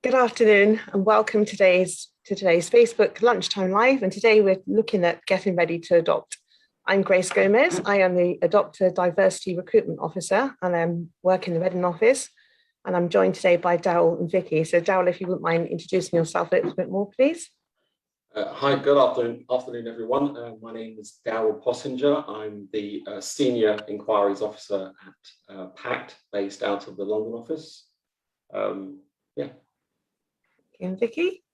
Good afternoon and welcome to today's Facebook Lunchtime Live. And today we're looking at getting ready to adopt. I'm Grace Gomez. I am the Adopter Diversity Recruitment Officer and I work in the Reading office. And I'm joined today by Daryl and Vicky. So Daryl, if you wouldn't mind introducing yourself a little bit more, please. Hi, good afternoon everyone. My name is Daryl Possinger. I'm the Senior Inquiries Officer at PACT, based out of the London office. And Vicky?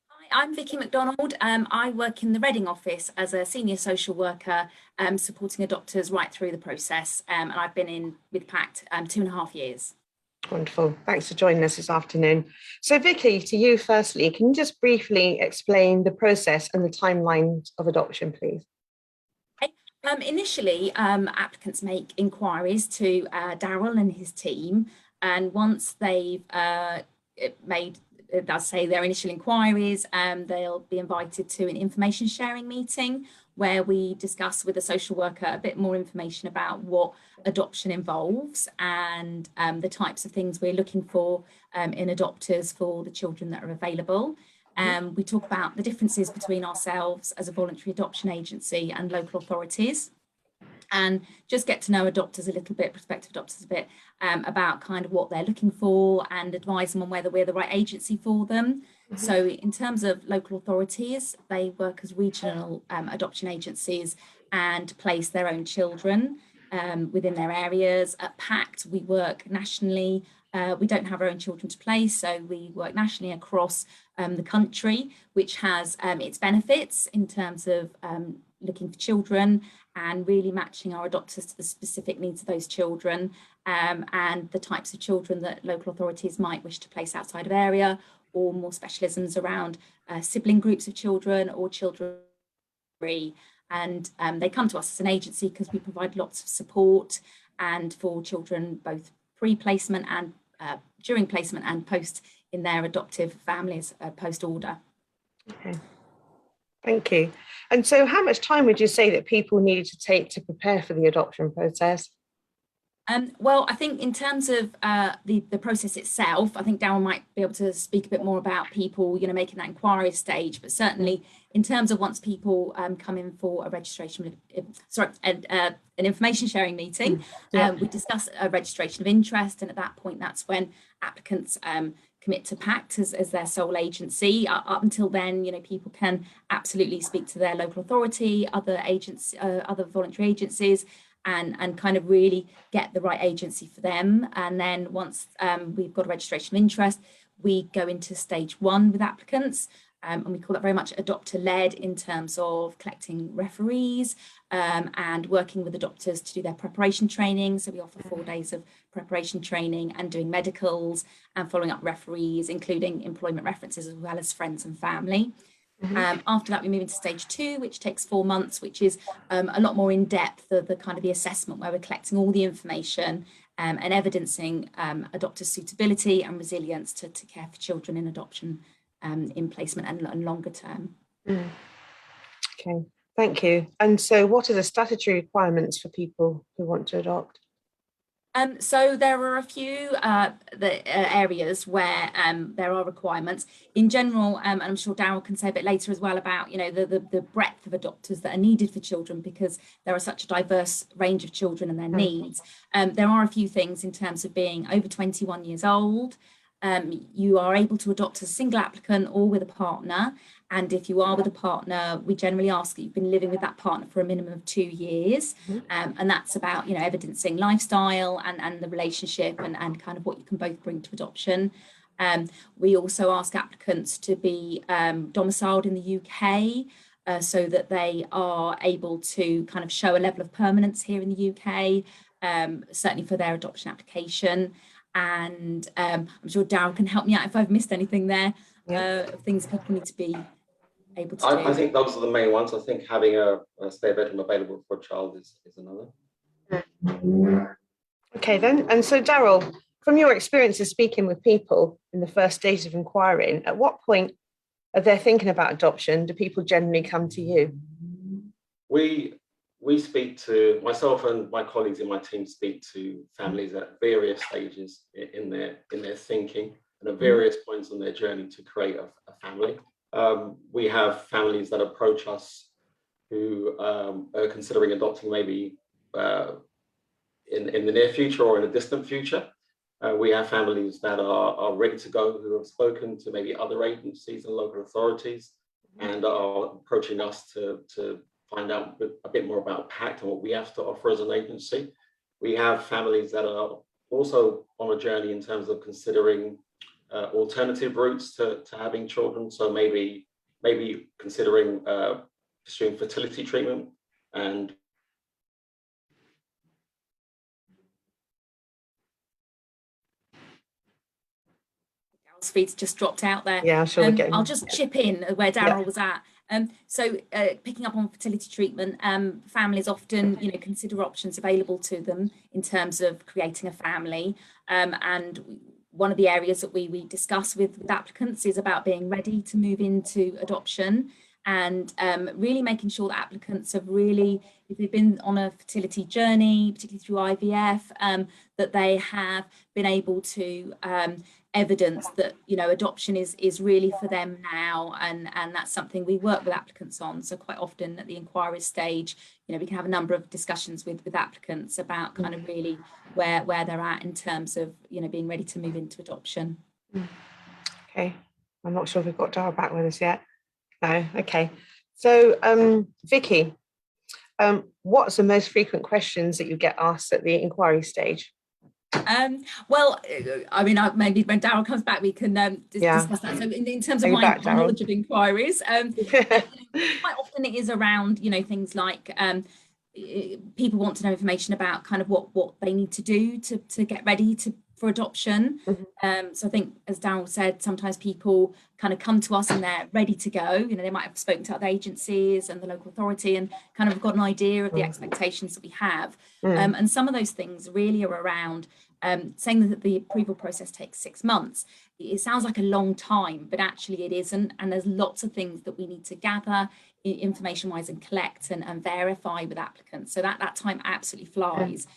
Hi, I'm Vicky McDonald. I work in the Reading office as a senior social worker, supporting adopters right through the process. And I've been in with PACT 2.5 years. Wonderful. Thanks for joining us this afternoon. So Vicky, to you firstly, can you just briefly explain the process and the timeline of adoption, please? Initially, applicants make inquiries to Daryl and his team. And once they've made their initial inquiries, they'll be invited to an information sharing meeting where we discuss with the social worker a bit more information about what adoption involves and the types of things we're looking for in adopters for the children that are available. We talk about the differences between ourselves as a voluntary adoption agency and local authorities, and just get to know adopters a little bit, prospective adopters a bit, about kind of what they're looking for and advise them on whether we're the right agency for them. So in terms of local authorities, they work as regional adoption agencies and place their own children within their areas. At PACT, we work nationally. We don't have our own children to place, so we work nationally across the country, which has its benefits in terms of looking for children and really matching our adopters to the specific needs of those children and the types of children that local authorities might wish to place outside of area, or more specialisms around sibling groups of children or children. And they come to us as an agency because we provide lots of support and for children both pre-placement and during placement and post in their adoptive families post-order. Okay. Thank you. And so how much time would you say that people need to take to prepare for the adoption process? Well, I think in terms of the process itself, I think Daryl might be able to speak a bit more about people, making that inquiry stage, but certainly in terms of once people come in for a registration, an information sharing meeting, we discuss a registration of interest, and at that point, that's when applicants commit to PACT as their sole agency. Up until then, people can absolutely speak to their local authority, other voluntary agencies, and kind of really get the right agency for them. And then once we've got a registration of interest, we go into stage 1 with applicants. And we call that very much adopter-led in terms of collecting referees and working with adopters to do their preparation training. So we offer 4 days of preparation training and doing medicals and following up referees, including employment references as well as friends and family. After that, we move into stage 2, which takes 4 months, which is a lot more in depth, the kind of the assessment where we're collecting all the information and evidencing adopters' suitability and resilience to care for children in adoption in placement and longer term. Okay, thank you. And so what are the statutory requirements for people who want to adopt? So there are a few areas where there are requirements. In general, and I'm sure Daryl can say a bit later as well about, the breadth of adopters that are needed for children, because there are such a diverse range of children and their needs. There are a few things in terms of being over 21 years old. You are able to adopt as a single applicant or with a partner. And if you are with a partner, we generally ask that you've been living with that partner for a minimum of 2 years. And that's about, evidencing lifestyle and the relationship and kind of what you can both bring to adoption. We also ask applicants to be domiciled in the UK so that they are able to kind of show a level of permanence here in the UK, certainly for their adoption application. And I'm sure Daryl can help me out if I've missed anything there, things people need to be able to do. I think those are the main ones. I think having a spare bedroom available for a child is another. Okay then, and so Daryl, from your experience of speaking with people in the first stage of inquiring, at what point are they thinking about adoption? Do people generally come to you? We speak to, myself and my colleagues in my team speak to families at various stages in their thinking. and at various points on their journey to create a family. We have families that approach us who are considering adopting maybe in the near future or in a distant future. We have families that are ready to go, who have spoken to maybe other agencies and local authorities and are approaching us to find out a bit more about PACT and what we have to offer as an agency. We have families that are also on a journey in terms of considering alternative routes to having children. So maybe considering pursuing fertility treatment and Daryl's feed's just dropped out there. Yeah, sure. I'll just chip in where Daryl was at. So picking up on fertility treatment, families often, consider options available to them in terms of creating a family. And one of the areas that we discuss with applicants is about being ready to move into adoption, and really making sure that applicants have really, if they've been on a fertility journey, particularly through IVF, that they have been able to evidence that adoption is really for them now, and that's something we work with applicants on. So quite often at the inquiry stage, we can have a number of discussions with applicants about kind of really where they're at in terms of being ready to move into adoption. Okay, I'm not sure if we've got Daryl back with us yet. No. Okay, so Vicky, what's the most frequent questions that you get asked at the inquiry stage? Well, I mean, maybe when Daryl comes back, we can discuss that. So in terms of my knowledge of inquiries, quite often it is around, things like people want to know information about kind of what they need to do to get ready for adoption. So I think, as Daryl said, sometimes people kind of come to us and they're ready to go. They might have spoken to other agencies and the local authority and kind of got an idea of the expectations that we have. And some of those things really are around saying that the approval process takes 6 months. It sounds like a long time, but actually it isn't. And there's lots of things that we need to gather information wise and collect and verify with applicants. So that time absolutely flies.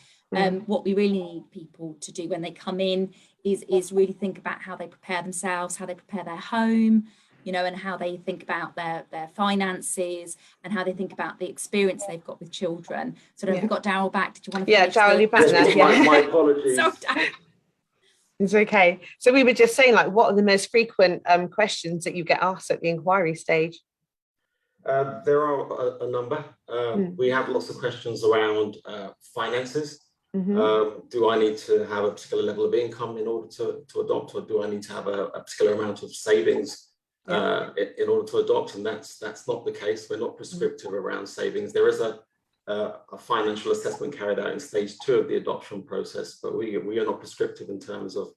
What we really need people to do when they come in is really think about how they prepare themselves, how they prepare their home, and how they think about their finances and how they think about the experience they've got with children. So have we got Daryl back? Did you want to? Yeah, Daryl, you're back now. Yeah. My apologies. Sorry, it's okay. So we were just saying, like, what are the most frequent questions that you get asked at the inquiry stage? There are a number. We have lots of questions around finances. Do I need to have a particular level of income in order to adopt, or do I need to have a particular amount of savings in order to adopt? And that's not the case. We're not prescriptive around savings. There is a financial assessment carried out in stage 2 of the adoption process, but we are not prescriptive in terms of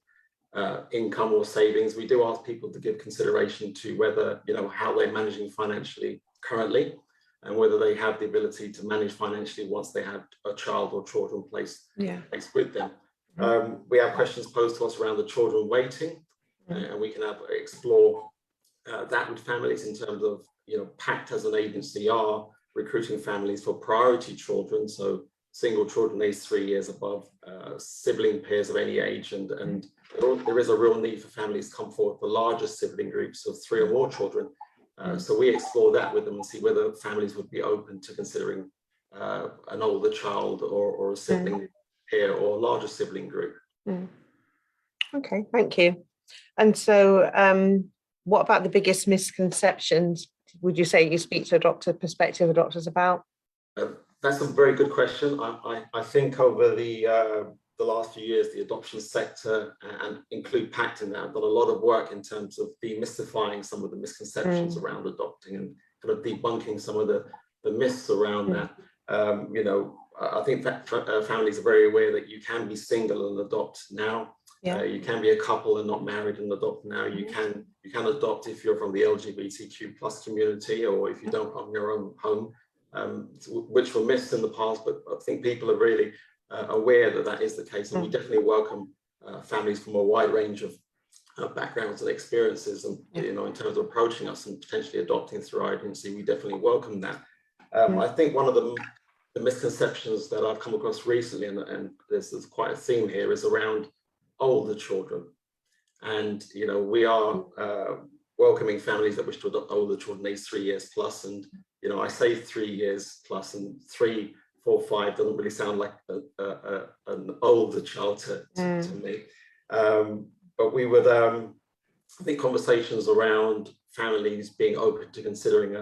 income or savings. We do ask people to give consideration to whether, how they're managing financially currently, and whether they have the ability to manage financially once they have a child or children placed with them. We have questions posed to us around the children waiting, and we can explore that with families in terms of, PACT as an agency are recruiting families for priority children, so single children aged 3 years above, sibling pairs of any age, and there is a real need for families to come forward for larger sibling groups of 3 or more children. So we explore that with them and see whether families would be open to considering an older child or a sibling pair or a larger sibling group. Okay, thank you. And so what about the biggest misconceptions would you say you speak to prospective adopters about? That's a very good question. I think over the last few years, the adoption sector, and include PACT in that, have done a lot of work in terms of demystifying some of the misconceptions around adopting and kind of debunking some of the myths around that. I think that families are very aware that you can be single and adopt now. You can be a couple and not married and adopt now. You can adopt if you're from the LGBTQ plus community, or if you don't own your own home, which were myths in the past, but I think people are really aware that that is the case, and we definitely welcome families from a wide range of backgrounds and experiences, and in terms of approaching us and potentially adopting through our agency, we definitely welcome that. I think one of the misconceptions that I've come across recently, and there's quite a theme here, is around older children. And, you know, we are welcoming families that wish to adopt older children aged 3 years plus. And, you know, I say 3 years plus, and 3, 4, 5 doesn't really sound like an older child to me. But we would, I think conversations around families being open to considering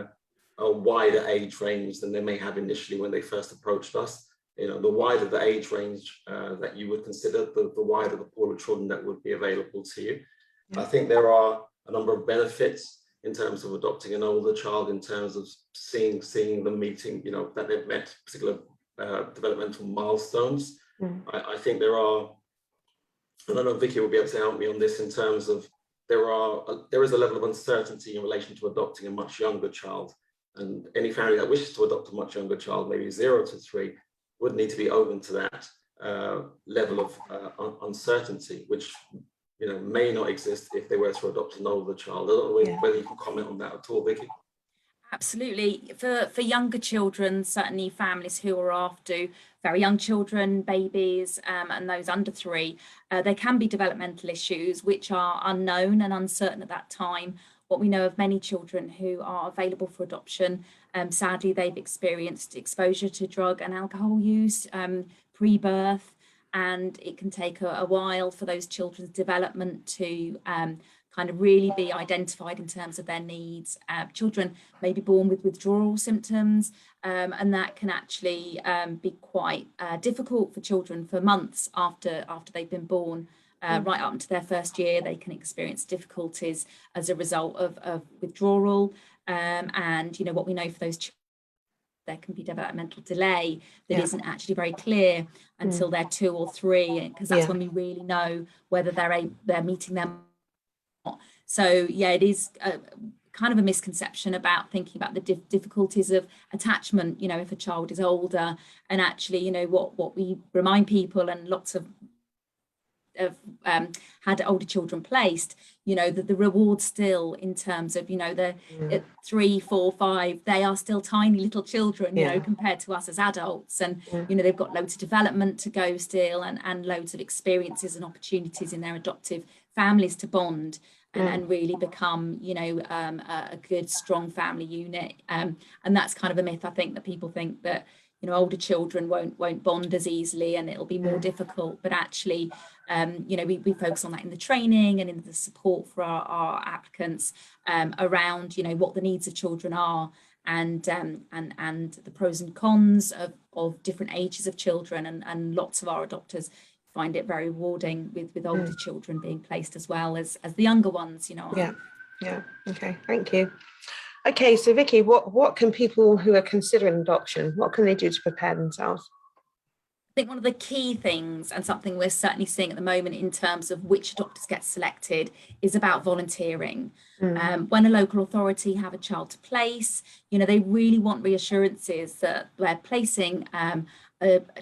a wider age range than they may have initially when they first approached us. You know, the wider the age range that you would consider, the wider the pool of children that would be available to you. Yeah. I think there are a number of benefits in terms of adopting an older child, in terms of seeing them meeting, you know, that they've met particular developmental milestones. I think there are, and I know Vicky will be able to help me on this, in terms of there is a level of uncertainty in relation to adopting a much younger child, and any family that wishes to adopt a much younger child, maybe 0 to 3, would need to be open to that level of uncertainty, which, you know, may not exist if they were to adopt an older child. I don't know whether you can comment on that at all, Vicky. Absolutely. For younger children, certainly families who are after very young children, babies, and those under 3, there can be developmental issues which are unknown and uncertain at that time. What we know of many children who are available for adoption, sadly, they've experienced exposure to drug and alcohol use pre-birth, and it can take a while for those children's development to kind of really be identified in terms of their needs. Children may be born with withdrawal symptoms, and that can actually be quite difficult for children for months after they've been born. Right up to their first year, they can experience difficulties as a result of withdrawal. And, you know, what we know for those children, there can be developmental delay that isn't actually very clear until they're 2 or 3, because that's when we really know whether they're meeting them or not. So, yeah, it is kind of a misconception about thinking about the difficulties of attachment, you know, if a child is older. And actually, you know, what we remind people, and lots of had older children placed, you know, that the reward still, in terms of, you know, the 3, 4, 5, they are still tiny little children, you know, compared to us as adults. And you know, they've got loads of development to go still, and loads of experiences and opportunities in their adoptive families to bond and really become, you know, a good, strong family unit. And that's kind of a myth, I think, that people think that, you know, older children won't bond as easily and it'll be more difficult. But actually, you know, we focus on that in the training and in the support for our applicants around, you know, what the needs of children are, and the pros and cons of different ages of children. And lots of our adopters find it very rewarding with older children being placed as well as the younger ones, you know. Yeah. Okay, thank you. Okay, so Vicky, what can people who are considering adoption, what can they do to prepare themselves? I think one of the key things, and something we're certainly seeing at the moment in terms of which adopters get selected, is about volunteering. When a local authority have a child to place, you know, they really want reassurances that they're placing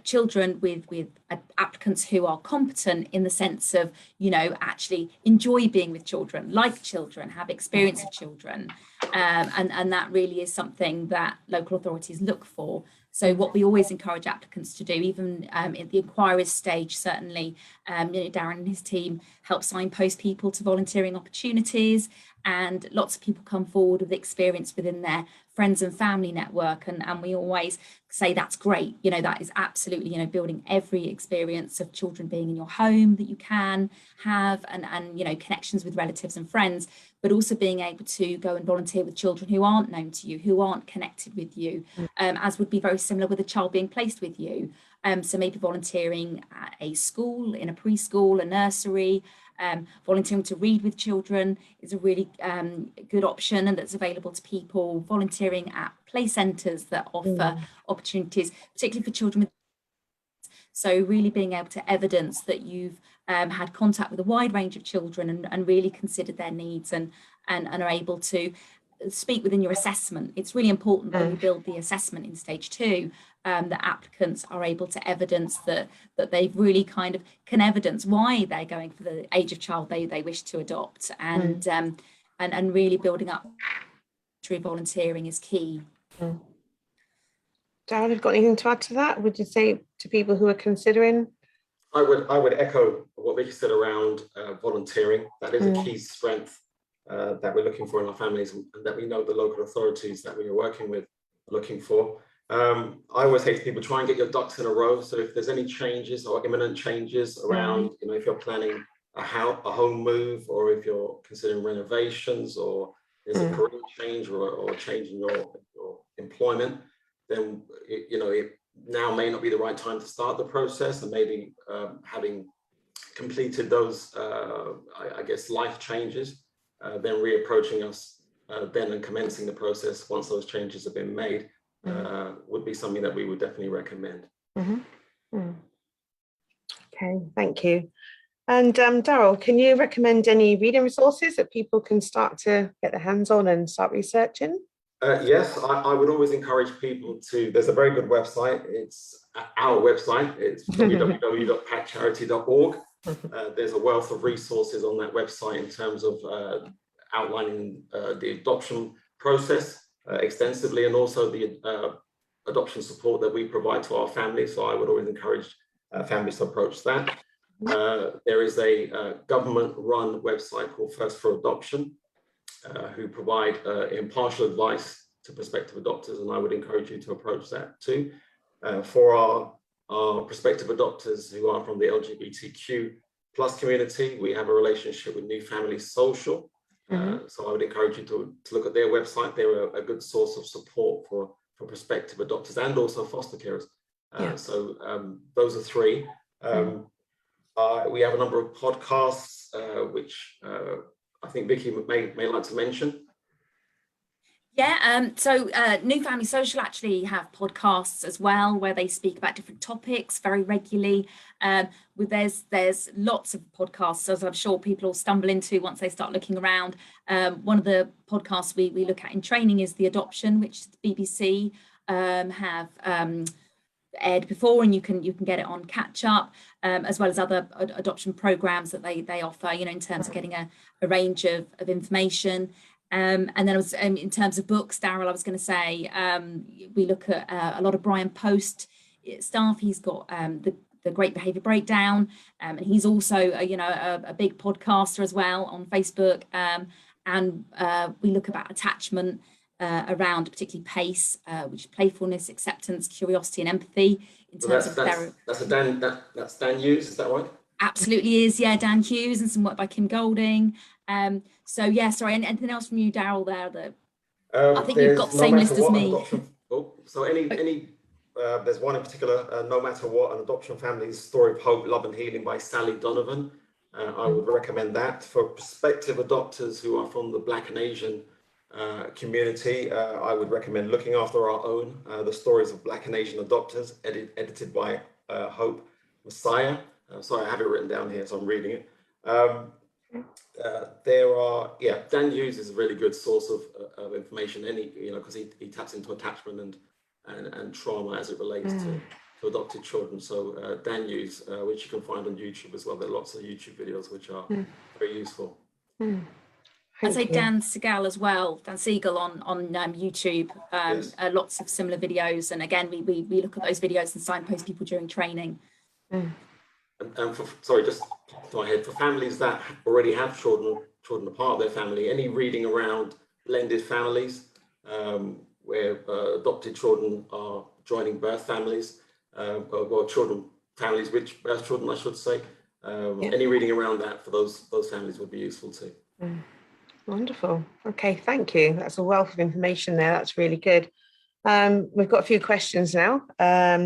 children with applicants who are competent, in the sense of, you know, actually enjoy being with children, like children, have experience of children. And that really is something that local authorities look for. So what we always encourage applicants to do, even at the inquiries stage, certainly, you know, Darren and his team help signpost people to volunteering opportunities, and lots of people come forward with experience within their friends and family network, and we always say that's great, you know, that is absolutely, you know, building every experience of children being in your home that you can have, and you know, connections with relatives and friends, but also being able to go and volunteer with children who aren't known to you, who aren't connected with you, as would be very similar with a child being placed with you. So maybe volunteering at a school, in a preschool, a nursery. Volunteering to read with children is a really good option, and that's available to people. Volunteering at play centres that offer opportunities, particularly for children with. So really being able to evidence that you've had contact with a wide range of children and really considered their needs and are able to speak within your assessment. It's really important when you build the assessment in stage 2, that applicants are able to evidence that they've really kind of can evidence why they're going for the age of child they wish to adopt, and really building up through volunteering is key. Darren, have you got anything to add to that? Would you say to people who are considering I would echo what Vicky said around volunteering. That is a key strength that we're looking for in our families, and that we know the local authorities that we are working with are looking for. I always say to people, try and get your ducks in a row. So if there's any changes or imminent changes around, you know, if you're planning a home move, or if you're considering renovations, or there's a career change or a change in your employment, then you know, it now may not be the right time to start the process, and maybe having completed those, I guess, life changes, then reapproaching us then and commencing the process once those changes have been made would be something that we would definitely recommend. Okay, thank you. And Daryl, can you recommend any reading resources that people can start to get their hands on and start researching? Yes, I would always encourage people to, there's a very good website, it's our website, it's www.pactcharity.org. There's a wealth of resources on that website in terms of outlining the adoption process extensively, and also the adoption support that we provide to our families. So I would always encourage families to approach that. There is a government-run website called First for Adoption, who provide impartial advice to prospective adopters, and I would encourage you to approach that too. For our prospective adopters who are from the LGBTQ+ community, we have a relationship with New Family Social. So I would encourage you to look at their website. They're a good source of support for prospective adopters and also foster carers. So those are three. We have a number of podcasts, which I think Vicky may like to mention. Yeah, so New Family Social actually have podcasts as well, where they speak about different topics very regularly. There's lots of podcasts, as I'm sure people will stumble into once they start looking around. One of the podcasts we look at in training is The Adoption, which the BBC have aired before, and you can get it on catch up, as well as other adoption programs that they offer, you know, in terms of getting a range of information. And then in terms of books, Daryl, I was going to say, we look at a lot of Brian Post stuff. He's got the Great Behavior Breakdown, and he's also a big podcaster as well on Facebook. And we look about attachment around particularly PACE, which is playfulness, acceptance, curiosity, and empathy. In terms of that's Dan Hughes, is that right? Absolutely is, yeah. Dan Hughes, and some work by Kim Golding. So yeah, sorry, anything else from you, Daryl, there that I think you've got the same list as me. So there's one in particular, No Matter What, An Adoption Family's Story of Hope, Love and Healing by Sally Donovan. I would recommend that. For prospective adopters who are from the Black and Asian community, I would recommend Looking After Our Own, The Stories of Black and Asian Adopters, edited by Hope Messiah. Sorry, I have it written down here, so I'm reading it. Dan Hughes is a really good source of information, because he taps into attachment and trauma as it relates to adopted children. So Dan Hughes, which you can find on YouTube as well. There are lots of YouTube videos which are very useful. I'd say Dan Siegel as well, Dan Siegel on YouTube, Yes. Lots of similar videos. And again, we look at those videos and signpost people during training. And just to my head, for families that already have children a part of their family, any reading around blended families, where adopted children are joining birth families, or families with birth children, I should say. Any reading around that for those families would be useful too. Wonderful. Okay, thank you. That's a wealth of information there. That's really good. We've got a few questions now.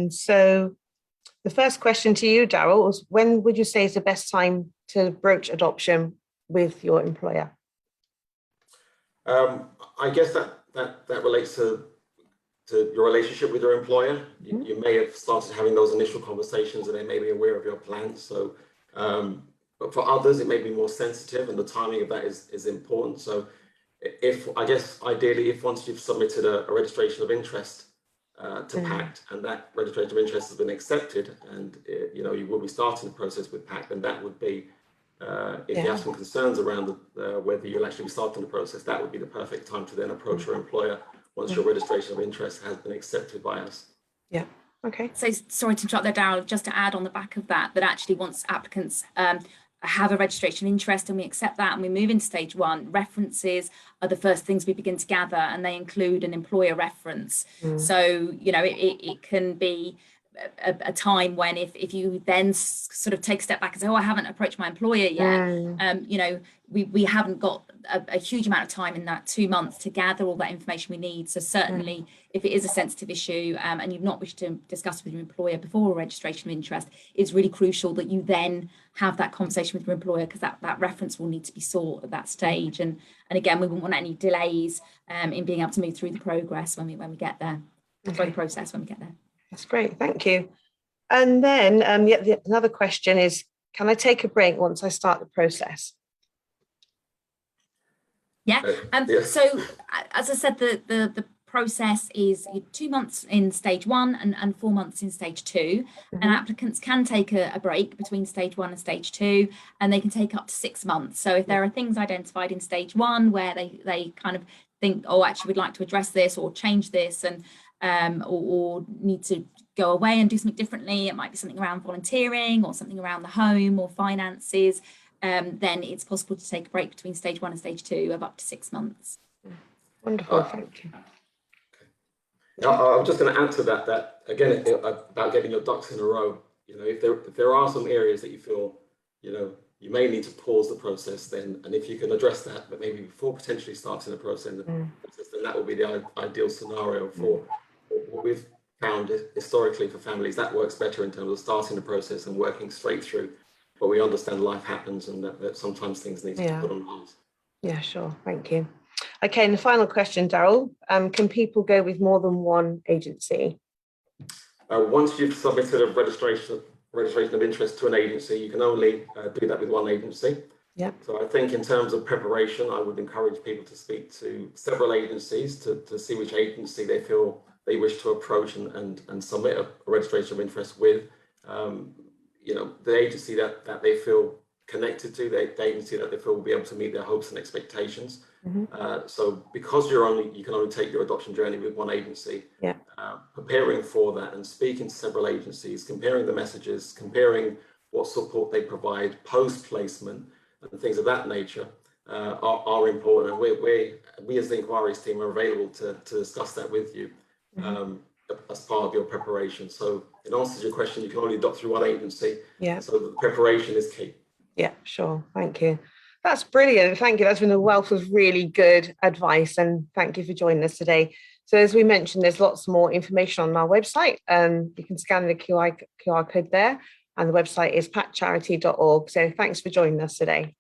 So the first question to you, Daryl, was when would you say is the best time to broach adoption with your employer? I guess that relates to your relationship with your employer. You may have started having those initial conversations and they may be aware of your plans. So, but for others, it may be more sensitive, and the timing of that is important. So ideally, if once you've submitted a registration of interest to PACT, and that registration of interest has been accepted, and you will be starting the process with PACT, and that would be, if you have some concerns around whether you'll actually be starting the process, that would be the perfect time to then approach your employer once your registration of interest has been accepted by us. Yeah, Okay. So sorry to interrupt there, Daryl, just to add on the back of that, that actually once applicants have a registration of interest and we accept that and we move into stage 1, references are the first things we begin to gather, and they include an employer reference. So, you know, it can be a time when if you then sort of take a step back and say, oh, I haven't approached my employer yet, you know, we haven't got a huge amount of time in that 2 months to gather all that information we need. So certainly if it is a sensitive issue and you've not wished to discuss with your employer before a registration of interest, it's really crucial that you then have that conversation with your employer, because that reference will need to be sought at that stage. And again, we wouldn't want any delays in being able to move through the progress when we get there, through the process when we get there. That's great, thank you. And then another question is, can I take a break once I start the process? Yeah. So as I said, the process is 2 months in stage 1 and 4 months in stage 2. And applicants can take a break between stage 1 and stage 2, and they can take up to 6 months. So if there are things identified in stage 1 where they kind of think, oh, actually we'd like to address this or change this, and or need to go away and do something differently, it might be something around volunteering or something around the home or finances, then it's possible to take a break between stage 1 and stage 2 of up to 6 months. Wonderful, thank you. Now, I'm just going to add to that again, about getting your ducks in a row. You know, if there are some areas that you feel, you know, you may need to pause the process, then, and if you can address that, but maybe before potentially starting the process, then that will be the ideal scenario for what we've found historically for families. That works better in terms of starting the process and working straight through. But we understand life happens, and that sometimes things need to be put on hold. Yeah, sure. Thank you. Okay, and the final question, Daryl, can people go with more than one agency? Once you've submitted a registration of interest to an agency, you can only do that with one agency. Yeah. So I think in terms of preparation, I would encourage people to speak to several agencies to see which agency they feel they wish to approach and submit a registration of interest with. You know, the agency that they feel connected to, the agency that they feel will be able to meet their hopes and expectations. So because you can only take your adoption journey with one agency, preparing for that and speaking to several agencies, comparing the messages, comparing what support they provide post-placement and things of that nature are important. And we as the inquiries team are available to discuss that with you as part of your preparation. So in answer to your question, you can only adopt through one agency. So the preparation is key. Yeah, sure. Thank you. That's brilliant. Thank you. That's been a wealth of really good advice, and thank you for joining us today. So as we mentioned, there's lots more information on our website. You can scan the QR code there, and the website is pactcharity.org. So thanks for joining us today.